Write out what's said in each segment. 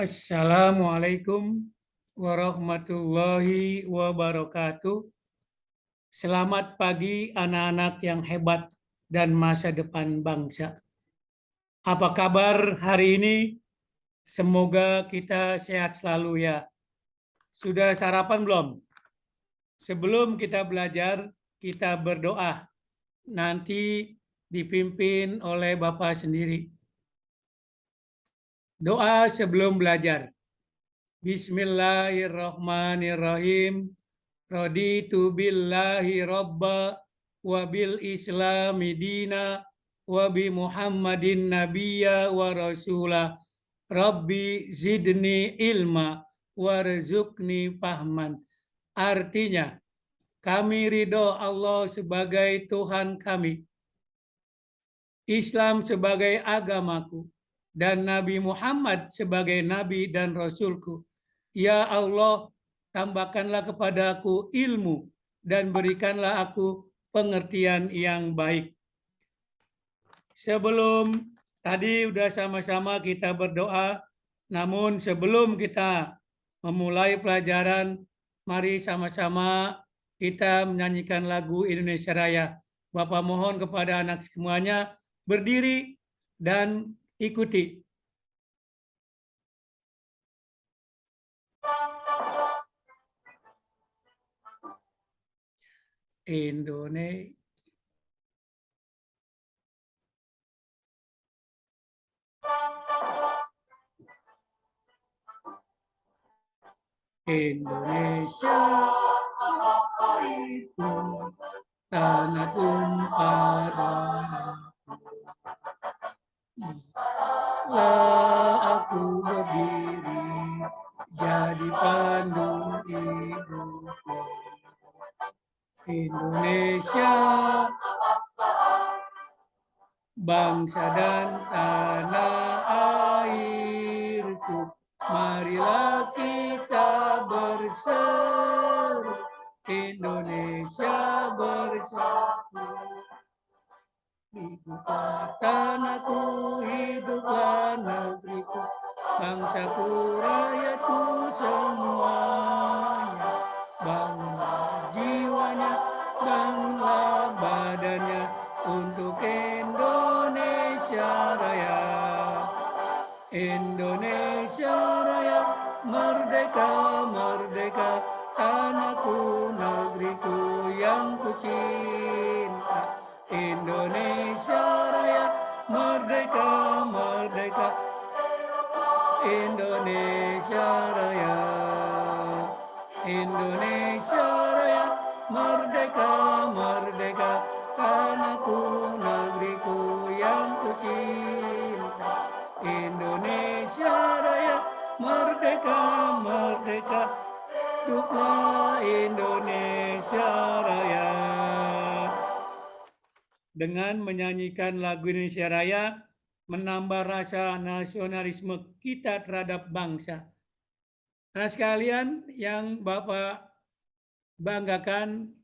Assalamualaikum warahmatullahi wabarakatuh. Selamat pagi anak-anak yang hebat dan masa depan bangsa. Apa kabar hari ini? Semoga kita sehat selalu ya. Sudah sarapan belum? Sebelum kita belajar, kita berdoa. Nanti dipimpin oleh Bapak sendiri. Doa sebelum belajar. Bismillahirrahmanirrahim. Raditu billahi robba wa bil islami dina wa bi Muhammadin nabiyya wa rasulah. Rabbi zidni ilma warzuqni fahman. Artinya, kami ridho Allah sebagai Tuhan kami, Islam sebagai agamaku, dan Nabi Muhammad sebagai Nabi dan Rasulku. Ya Allah, tambahkanlah kepadaku ilmu dan berikanlah aku pengertian yang baik. Sebelum tadi udah sama-sama kita berdoa, namun sebelum kita memulai pelajaran, mari sama-sama kita menyanyikan lagu Indonesia Raya. Bapak mohon kepada anak semuanya berdiri dan ikuti. Indonesia. Indonesia itu tanah tumpah darahku. Lah aku berdiri jadi pandu ibuku. Indonesia, bangsa dan tanah airku, marilah kita berseru, Indonesia bersatu. Hiduplah tanahku, hiduplah negeriku, bangsaku, rakyatku semuanya. Bangunlah jiwanya, bangunlah badannya untuk Indonesia Raya. Indonesia Raya, merdeka, merdeka, tanahku, negeriku yang ku cinta. Indonesia Raya, merdeka, merdeka, Indonesia Raya. Indonesia Raya, merdeka, merdeka, tanahku, negeriku yang ku cinta. Indonesia Raya, merdeka, merdeka, hiduplah Indonesia Raya. Dengan menyanyikan lagu Indonesia Raya, menambah rasa nasionalisme kita terhadap bangsa. Nah sekalian yang Bapak banggakan,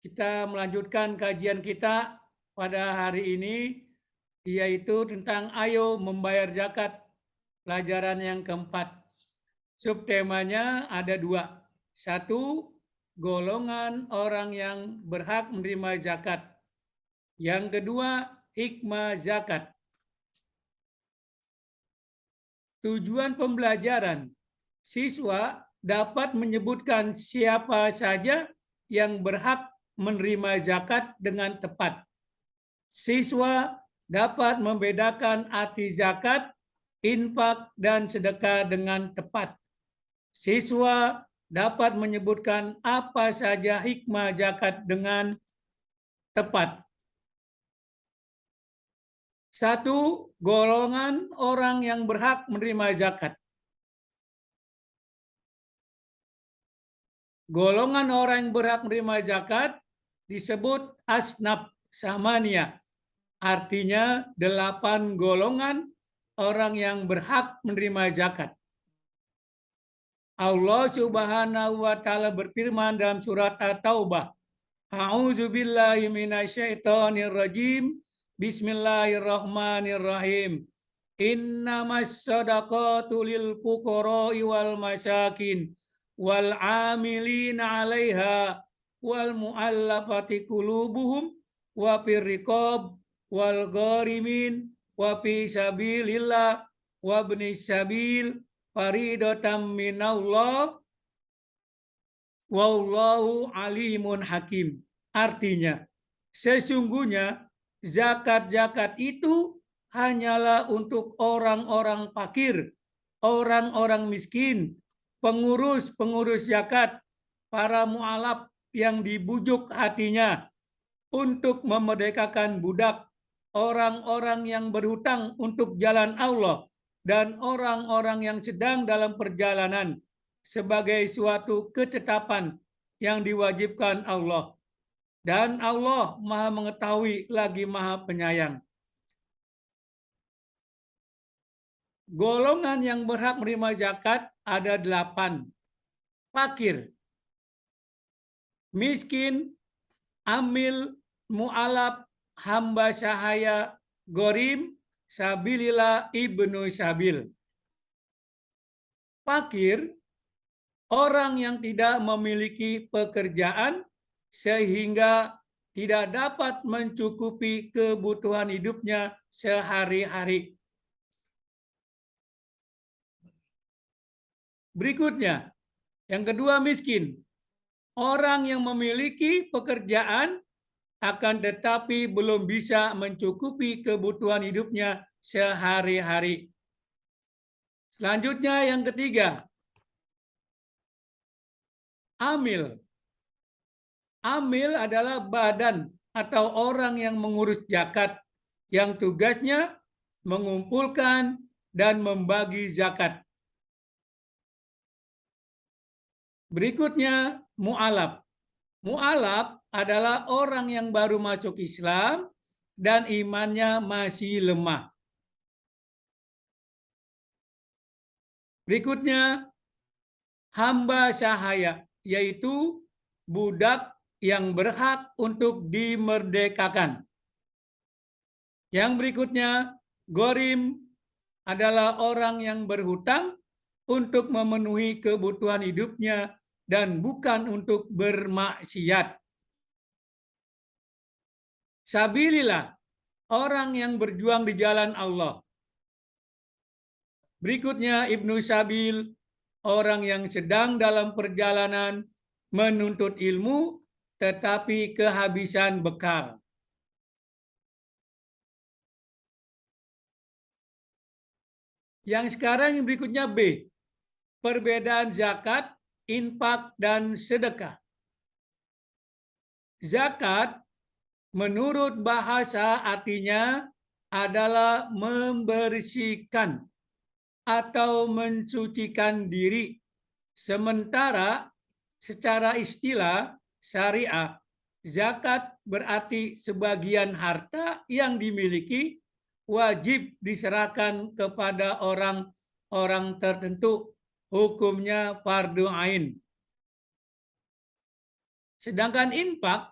kita melanjutkan kajian kita pada hari ini, yaitu tentang ayo membayar zakat, pelajaran yang keempat. Subtemanya ada dua. Satu, golongan orang yang berhak menerima zakat. Yang kedua, hikmah zakat. Tujuan pembelajaran, siswa dapat menyebutkan siapa saja yang berhak menerima zakat dengan tepat. Siswa dapat membedakan arti zakat, infak, dan sedekah dengan tepat. Siswa dapat menyebutkan apa saja hikmah zakat dengan tepat. Satu, golongan orang yang berhak menerima zakat. Golongan orang yang berhak menerima zakat disebut asnaf samania. Artinya 8 golongan orang yang berhak menerima zakat. Allah Subhanahu wa taala berfirman dalam surat At-Taubah, A'udzubillahi minasyaitonirrajim. Bismillahirrahmanirrahim. Innamas shadaqatu lil fuqara'i wal masakin wal 'amilina 'alaiha wal mu'allafati qulubuhum wa fir riqab wal gharimin wa fi sabilillah wa ibnis sabil faridatan minallah wallahu alimun hakim. Artinya, sesungguhnya zakat-zakat itu hanyalah untuk orang-orang fakir, orang-orang miskin, pengurus-pengurus zakat, para mu'alaf yang dibujuk hatinya untuk memerdekakan budak, orang-orang yang berhutang untuk jalan Allah, dan orang-orang yang sedang dalam perjalanan sebagai suatu ketetapan yang diwajibkan Allah. Dan Allah Maha Mengetahui lagi Maha Penyayang. Golongan yang berhak menerima zakat ada 8. Fakir, miskin, amil, mu'alaf, hamba sahaya, gorim, sabilillah, ibnu sabil. Fakir, orang yang tidak memiliki pekerjaan sehingga tidak dapat mencukupi kebutuhan hidupnya sehari-hari. Berikutnya, yang kedua miskin. Orang yang memiliki pekerjaan akan tetapi belum bisa mencukupi kebutuhan hidupnya sehari-hari. Selanjutnya yang ketiga, amil. Amil adalah badan atau orang yang mengurus zakat yang tugasnya mengumpulkan dan membagi zakat. Berikutnya mu'alaf. Mu'alaf adalah orang yang baru masuk Islam dan imannya masih lemah. Berikutnya hamba sahaya, yaitu budak yang berhak untuk dimerdekakan. Yang berikutnya gorim adalah orang yang berhutang untuk memenuhi kebutuhan hidupnya dan bukan untuk bermaksiat. Sabilillah, orang yang berjuang di jalan Allah. Berikutnya ibnu sabil, orang yang sedang dalam perjalanan menuntut ilmu tetapi kehabisan bekal. Yang sekarang yang berikutnya B, perbedaan zakat, infak, dan sedekah. Zakat menurut bahasa artinya adalah membersihkan atau mensucikan diri. Sementara secara istilah syariah, zakat berarti sebagian harta yang dimiliki wajib diserahkan kepada orang-orang tertentu. Hukumnya fardu ain. Sedangkan infak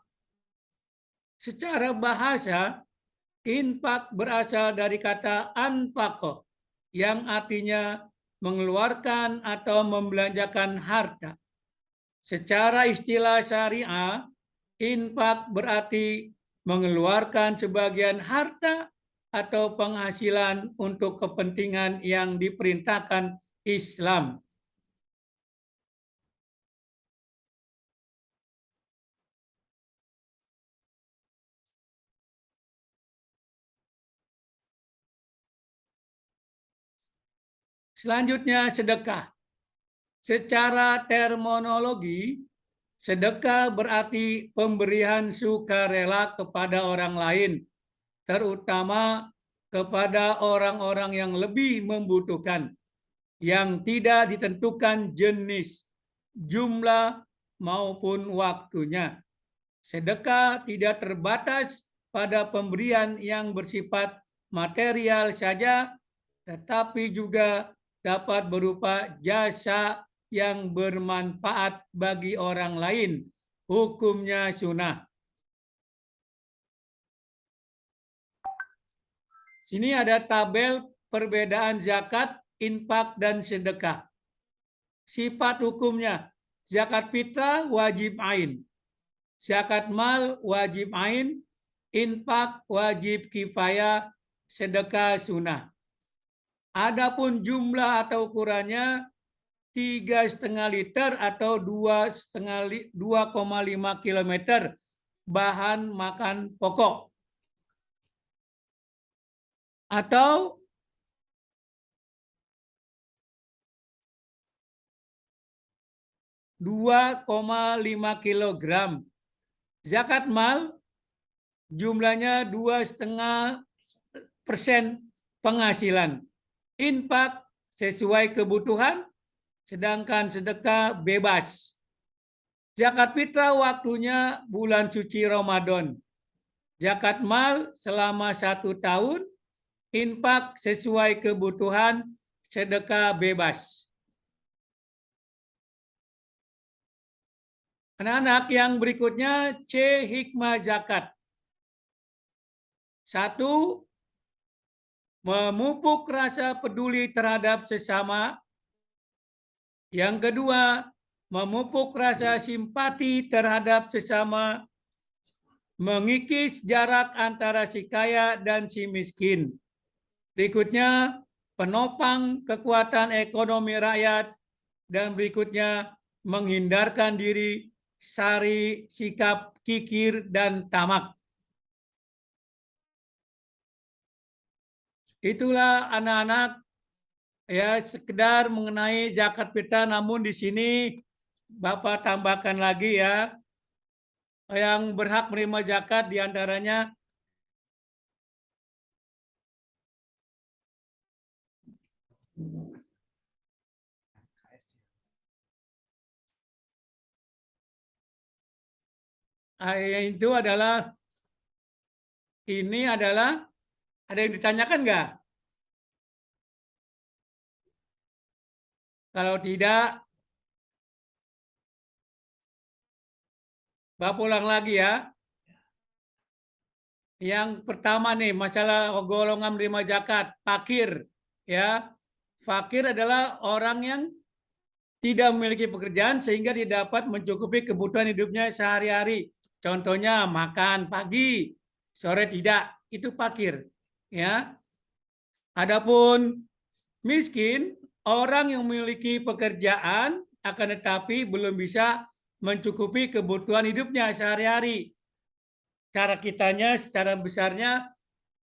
secara bahasa, infak berasal dari kata anfaqo yang artinya mengeluarkan atau membelanjakan harta. Secara istilah syariah, infak berarti mengeluarkan sebagian harta atau penghasilan untuk kepentingan yang diperintahkan Islam. Selanjutnya sedekah. Secara terminologi, sedekah berarti pemberian sukarela kepada orang lain, terutama kepada orang-orang yang lebih membutuhkan, yang tidak ditentukan jenis, jumlah, maupun waktunya. Sedekah tidak terbatas pada pemberian yang bersifat material saja, tetapi juga dapat berupa jasa yang bermanfaat bagi orang lain. Hukumnya sunnah. Sini ada tabel perbedaan zakat, infak, dan sedekah. Sifat hukumnya, zakat fitrah wajib ain, zakat mal wajib ain, infak wajib kifayah, sedekah sunnah. Adapun jumlah atau ukurannya 3,5 liter atau 2,5 kilometer bahan makan pokok. Atau 2,5 kilogram. Zakat mal jumlahnya 2,5% penghasilan. Infak sesuai kebutuhan, sedangkan sedekah bebas. Zakat fitrah waktunya bulan suci Ramadan. Zakat mal selama 1 tahun, infak sesuai kebutuhan, sedekah bebas. Anak-anak, yang berikutnya C, hikmah zakat. 1, memupuk rasa peduli terhadap sesama. Yang kedua, memupuk rasa simpati terhadap sesama, mengikis jarak antara si kaya dan si miskin. Berikutnya, penopang kekuatan ekonomi rakyat. Dan berikutnya, menghindarkan diri sari sikap kikir dan tamak. Itulah anak-anak ya sekedar mengenai zakat fitrah, namun di sini Bapak tambahkan lagi ya, yang berhak menerima zakat diantaranya itu adalah, ini adalah, ada yang ditanyakan nggak? Kalau tidak, Bapak ulang lagi ya. Yang pertama nih, masalah golongan menerima zakat, fakir. Ya, fakir adalah orang yang tidak memiliki pekerjaan sehingga tidak dapat mencukupi kebutuhan hidupnya sehari-hari. Contohnya makan pagi, sore tidak, itu fakir. Ya. Adapun miskin, orang yang memiliki pekerjaan akan tetapi belum bisa mencukupi kebutuhan hidupnya sehari-hari. Cara kitanya secara besarnya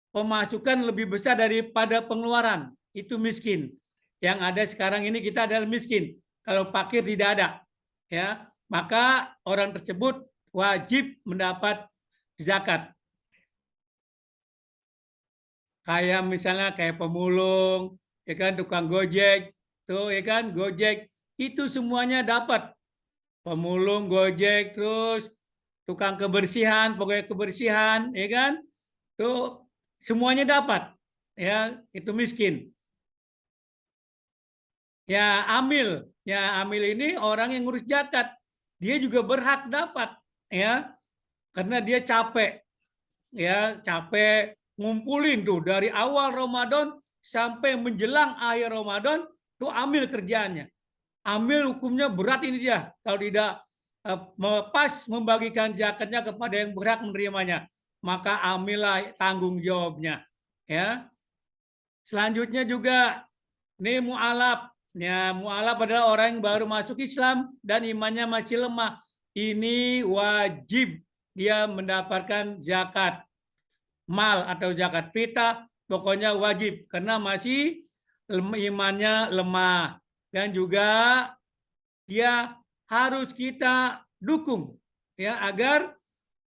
pemasukan lebih besar daripada pengeluaran, itu miskin. Yang ada sekarang ini kita adalah miskin. Kalau fakir tidak ada, ya, maka orang tersebut wajib mendapat zakat. Kayak misalnya kayak pemulung, ya kan, tukang gojek, tuh ya kan, gojek itu semuanya dapat. Pemulung, gojek, terus tukang kebersihan, pokoknya kebersihan, ya kan, tuh semuanya dapat, ya, itu miskin. Ya amil ini orang yang ngurus zakat, dia juga berhak dapat, ya, karena dia capek, ya, capek ngumpulin tuh dari awal Ramadan sampai menjelang akhir Ramadan, tuh amil kerjaannya. Amil hukumnya berat ini dia, kalau tidak pas membagikan zakatnya kepada yang berhak menerimanya, maka amillah tanggung jawabnya, ya. Selanjutnya juga ini mu'alaf. Ya, mu'alaf adalah orang yang baru masuk Islam dan imannya masih lemah. Ini wajib dia mendapatkan zakat mal atau zakat fitrah, pokoknya wajib karena masih imannya lemah. Dan juga dia harus kita dukung ya agar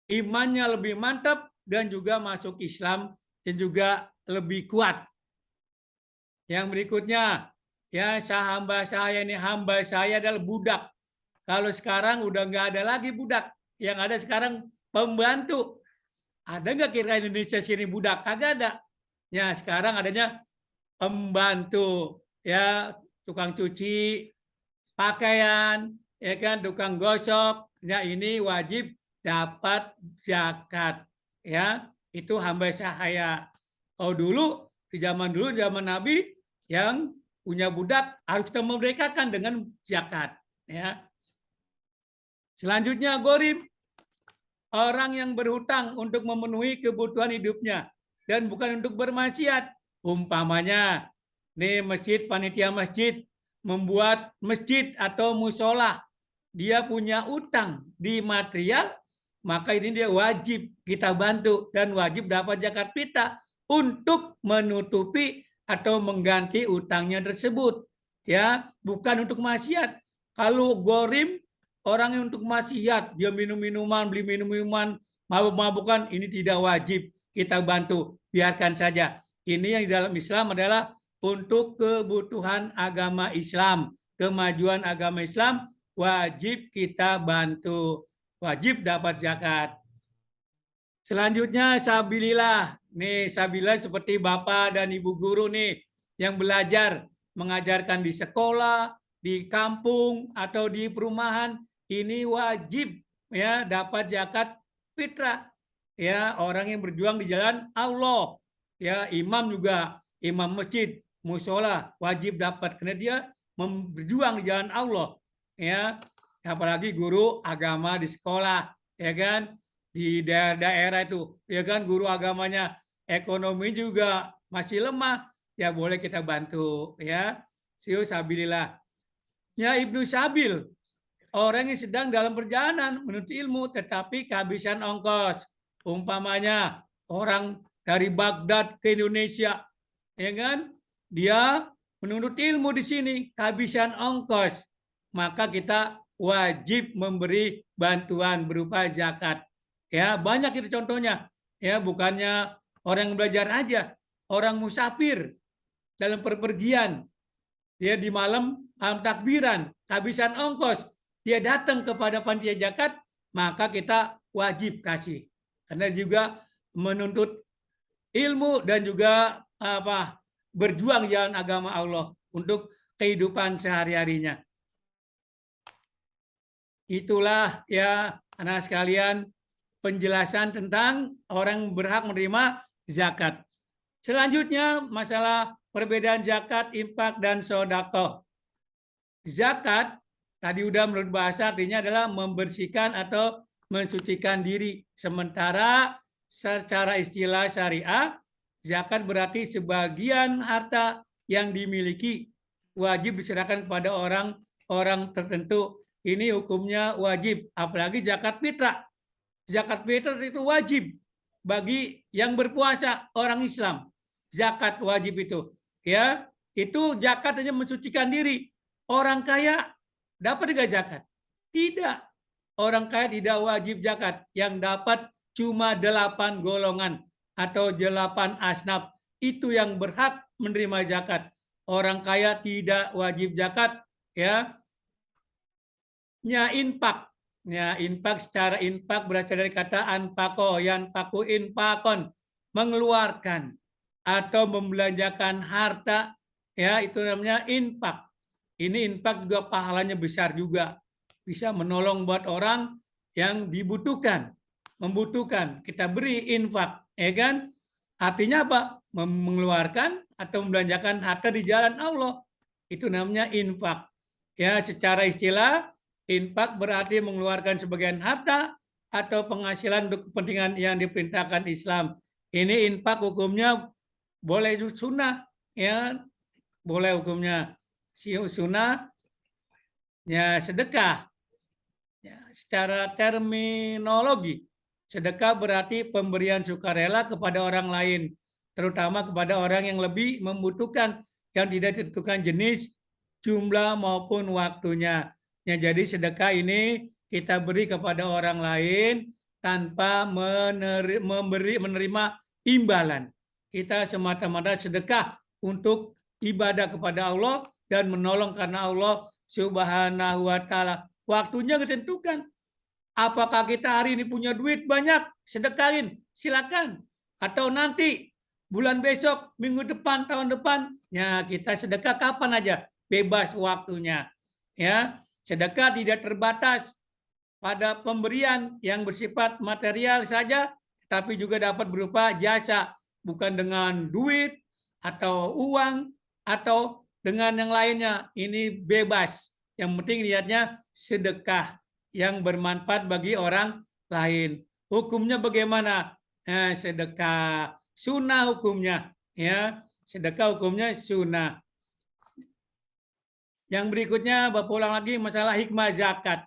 imannya lebih mantap dan juga masuk Islam dan juga lebih kuat. Yang berikutnya, ya hamba saya ini, hamba saya adalah budak. Kalau sekarang udah nggak ada lagi budak, yang ada sekarang pembantu. Ada nggak kira Indonesia sini budak? Kagak ada. Ya sekarang adanya pembantu, ya tukang cuci pakaian, ya kan, tukang gosok. Ya ini wajib dapat zakat. Ya itu hamba saya. Oh dulu Di zaman dulu, zaman Nabi, yang punya budak harus kita memerdekakan dengan zakat. Ya. Selanjutnya gharib, orang yang berhutang untuk memenuhi kebutuhan hidupnya dan bukan untuk bermaksiat. Umpamanya, nih masjid, panitia masjid membuat masjid atau musola, dia punya utang di material, maka ini dia wajib kita bantu dan wajib dapat zakat fitrah untuk menutupi atau mengganti utangnya tersebut. Ya, bukan untuk maksiat. Kalau gharim, orang yang untuk maksiat, dia minum minuman, beli minum minuman, mabuk-mabukan, ini tidak wajib kita bantu, biarkan saja. Ini yang di dalam Islam adalah untuk kebutuhan agama Islam, kemajuan agama Islam, wajib kita bantu, wajib dapat zakat. Selanjutnya sabilillah. Nih sabilillah seperti Bapak dan Ibu guru nih yang belajar mengajarkan di sekolah, di kampung atau di perumahan, ini wajib ya dapat zakat fitrah. Ya, orang yang berjuang di jalan Allah. Ya, imam juga, imam masjid, musola wajib dapat karena dia berjuang di jalan Allah. Ya, apalagi guru agama di sekolah, ya kan? Di daerah itu, ya kan, guru agamanya ekonomi juga masih lemah, ya boleh kita bantu, ya. Siu sabilillah. Ya, Ibnu Sabil, orang yang sedang dalam perjalanan menuntut ilmu tetapi kehabisan ongkos. Umpamanya orang dari Baghdad ke Indonesia, ya kan? Dia menuntut ilmu di sini, kehabisan ongkos. Maka kita wajib memberi bantuan berupa zakat. Ya, banyak itu contohnya. Ya, bukannya orang yang belajar aja, orang musafir dalam perpergian, dia di malam takbiran, kehabisan ongkos, dia datang kepada panitia zakat, maka kita wajib kasih. Karena juga menuntut ilmu dan juga berjuang jalan agama Allah untuk kehidupan sehari-harinya. Itulah ya anak sekalian penjelasan tentang orang berhak menerima zakat. Selanjutnya masalah perbedaan zakat, infak, dan sedekah. Zakat tadi udah menurut bahasa artinya adalah membersihkan atau mensucikan diri. Sementara secara istilah syariah, zakat berarti sebagian harta yang dimiliki wajib diserahkan kepada orang tertentu. Ini hukumnya wajib, apalagi zakat fitrah. Zakat fitrah itu wajib bagi yang berpuasa orang Islam. Zakat wajib itu, ya, itu zakat hanya mensucikan diri. Orang kaya dapat juga zakat? Tidak. Orang kaya tidak wajib zakat. Yang dapat cuma 8 golongan atau 8 asnaf. Itu yang berhak menerima zakat. Orang kaya tidak wajib zakat, ya. Infak. Ya, infak secara infak berasal dari kata anfaqo, yanfaqu infaqon, mengeluarkan atau membelanjakan harta, ya itu namanya infak. Ini infak juga pahalanya besar juga. Bisa menolong buat orang yang dibutuhkan, membutuhkan. Kita beri infak, ya kan? Artinya apa? Mengeluarkan atau membelanjakan harta di jalan Allah. Itu namanya infak. Ya, secara istilah infak berarti mengeluarkan sebagian harta atau penghasilan untuk kepentingan yang diperintahkan Islam. Ini infak hukumnya boleh sunnah, ya boleh hukumnya sunnah, ya sedekah. Ya, secara terminologi, sedekah berarti pemberian sukarela kepada orang lain, terutama kepada orang yang lebih membutuhkan, yang tidak ditentukan jenis, jumlah maupun waktunya. Ya, jadi sedekah ini kita beri kepada orang lain tanpa menerima imbalan. Kita semata-mata sedekah untuk ibadah kepada Allah dan menolong karena Allah Subhanahu wa taala. Waktunya ditentukan. Apakah kita hari ini punya duit banyak, sedekahin, silakan. Atau nanti bulan besok, minggu depan, tahun depan, ya kita sedekah kapan aja, bebas waktunya. Ya, sedekah tidak terbatas pada pemberian yang bersifat material saja, tapi juga dapat berupa jasa, bukan dengan duit atau uang atau dengan yang lainnya. Ini bebas. Yang penting niatnya sedekah yang bermanfaat bagi orang lain. Hukumnya bagaimana? Sedekah sunnah hukumnya, ya. Sedekah hukumnya sunnah. Yang berikutnya Bapak ulang lagi masalah hikmah zakat.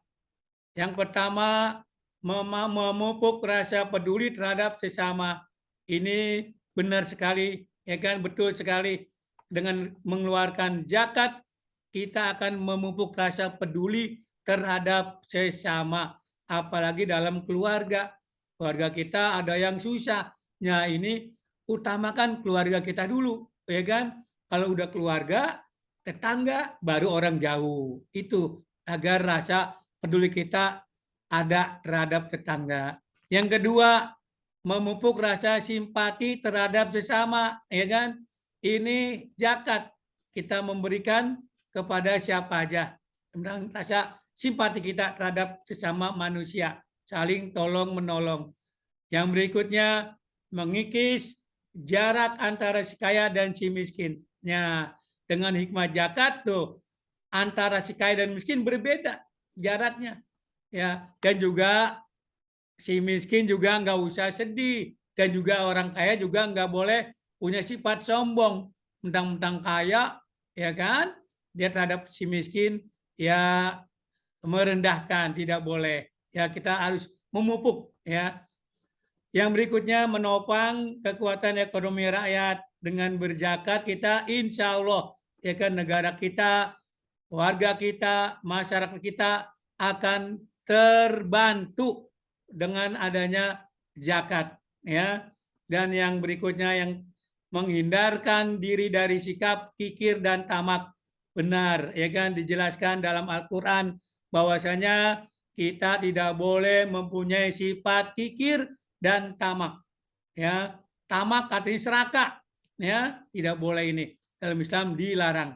Yang pertama, memupuk rasa peduli terhadap sesama. Ini benar sekali, ya kan, betul sekali. Dengan mengeluarkan zakat, kita akan memupuk rasa peduli terhadap sesama, apalagi dalam keluarga. Keluarga kita ada yang susah. Nah, ini utamakan keluarga kita dulu, ya kan? Kalau udah keluarga, tetangga, baru orang jauh. Itu agar rasa peduli kita ada terhadap tetangga. Yang kedua, memupuk rasa simpati terhadap sesama, ya kan? Ini zakat. Kita memberikan kepada siapa aja. Tentang rasa simpati kita terhadap sesama manusia, saling tolong menolong. Yang berikutnya, mengikis jarak antara si kaya dan si miskin. Nah, dengan hikmah zakat tuh antara si kaya dan miskin berbeda jaraknya, ya. Dan juga si miskin juga nggak usah sedih, dan juga orang kaya juga nggak boleh punya sifat sombong, mentang-mentang kaya, ya kan, dia terhadap si miskin ya merendahkan, tidak boleh. Ya, kita harus memupuk, ya. Yang berikutnya, menopang kekuatan ekonomi rakyat dengan berzakat. Kita insya Allah, ya kan, negara kita, warga kita, masyarakat kita akan terbantu dengan adanya zakat, ya. Dan yang berikutnya, yang menghindarkan diri dari sikap kikir dan tamak. Benar, ya kan, dijelaskan dalam Al-Qur'an bahwasanya kita tidak boleh mempunyai sifat kikir dan tamak, ya. Tamak artinya serakah, ya, tidak boleh. Ini dalam Islam dilarang.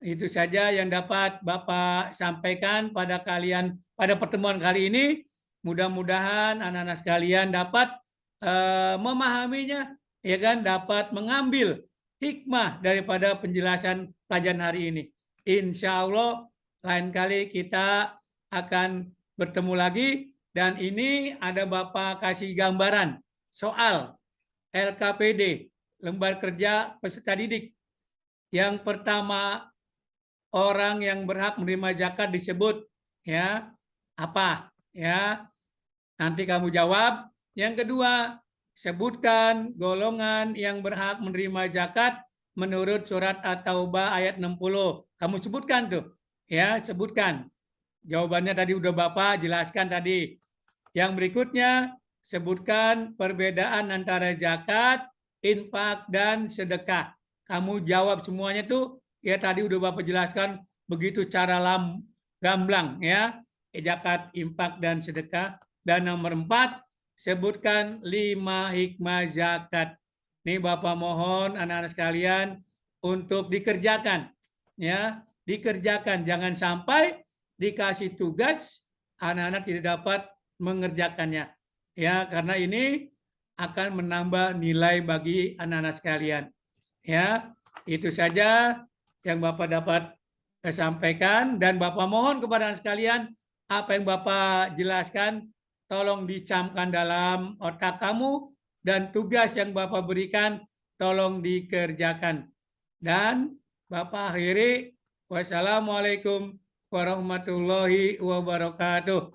Itu saja yang dapat Bapak sampaikan pada kalian pada pertemuan kali ini. Mudah-mudahan anak-anak sekalian dapat memahaminya, ya kan, dapat mengambil hikmah daripada penjelasan pelajaran hari ini. Insya Allah lain kali kita akan bertemu lagi, dan ini ada Bapak kasih gambaran soal LKPD, lembar kerja peserta didik. Yang pertama, orang yang berhak menerima zakat disebut, ya, apa, ya, nanti kamu jawab. Yang kedua, sebutkan golongan yang berhak menerima zakat menurut surat At-Taubah ayat 60. Kamu sebutkan tuh, ya, sebutkan. Jawabannya tadi udah Bapak jelaskan tadi. Yang berikutnya, sebutkan perbedaan antara zakat, infak, dan sedekah. Kamu jawab semuanya tuh, ya, tadi udah Bapak jelaskan begitu cara gamblang, ya, zakat, infak, dan sedekah. Dan nomor 4, sebutkan 5 hikmah zakat. Ini Bapak mohon anak-anak sekalian untuk dikerjakan, ya, dikerjakan. Jangan sampai dikasih tugas anak-anak tidak dapat mengerjakannya, ya, karena ini akan menambah nilai bagi anak-anak sekalian, ya. Itu saja yang Bapak dapat sampaikan, dan Bapak mohon kepada anak sekalian, apa yang Bapak jelaskan tolong dicamkan dalam otak kamu, dan tugas yang Bapak berikan tolong dikerjakan. Dan Bapak akhiri, wassalamualaikum warahmatullahi wabarakatuh.